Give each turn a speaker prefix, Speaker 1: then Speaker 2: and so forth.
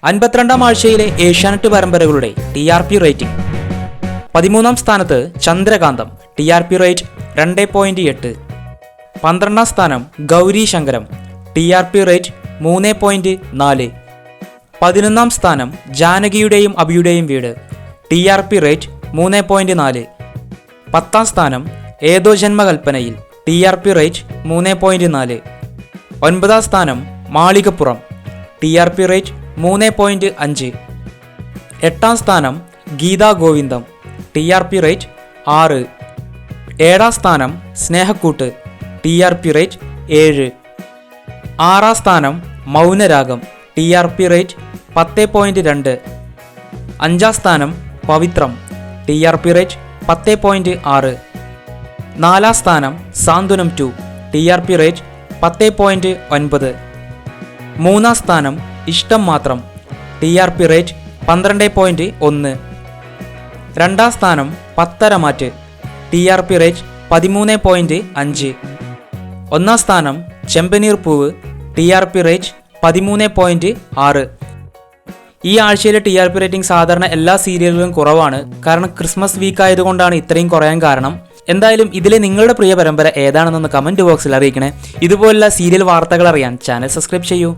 Speaker 1: 52-ാം ആഴ്ചയിലെ Asianet പരമ്പരകളുടെ TRP rating. 13-ാം സ്ഥാനത്ത് ചന്ദ്രകാന്തം, TRP rate 2.8. 12-ാം സ്ഥാനം ഗൗരി ശങ്കരം, TRP റേറ്റ് 3.4. 11-ാം സ്ഥാനം ജാനകിയുടെയും അഭിയുടെയും വീട്, TRP റേറ്റ് 3.4. 10-ാം സ്ഥാനം ഏതോ ജന്മകൽപ്പനയിൽ, TRP റേറ്റ് 3.4. 9-ാം സ്ഥാനം മാളികപ്പുറം, TRP റേറ്റ് 3.5. 8-ാം സ്ഥാനം ഗീതാ ഗോവിന്ദം, TRP റേറ്റ് 6. 7-ാം സ്ഥാനം സ്നേഹക്കൂട്ട്, TRP റേറ്റ് 7. 6-ാം സ്ഥാനം മൗനരാഗം, TRP റേറ്റ് 10.2. 5-ാം സ്ഥാനം പവിത്രം, TRP റേറ്റ് 10.6. 4-ാം സ്ഥാനം സാന്ത്വനം 2, TRP റേറ്റ് 10.9. 3-ാം സ്ഥാനം ഇഷ്ടം മാത്രം, TRP റേറ്റ് 12.1. 2-ാം സ്ഥാനം പത്തരമാറ്റ്, TRP റേറ്റ് 13.5. 1-ാം സ്ഥാനം ചെമ്പനീർ പൂവ്, TRP റേറ്റ് 13.6. ഈ ആഴ്ചയിലെ TRP റേറ്റിംഗ് സാധാരണ എല്ലാ സീരിയലുകളും കുറവാണ്. കാരണം ക്രിസ്മസ് വീക്ക് ആയതുകൊണ്ടാണ് ഇത്രയും കുറയാൻ കാരണം. എന്തായാലും ഇതിലെ നിങ്ങളുടെ പ്രിയ പരമ്പര ഏതാണെന്നൊന്ന് കമൻറ്റ് ബോക്സിൽ അറിയിക്കണേ. ഇതുപോലുള്ള സീരിയൽ വാർത്തകൾ അറിയാൻ ചാനൽ സബ്സ്ക്രൈബ് ചെയ്യൂ.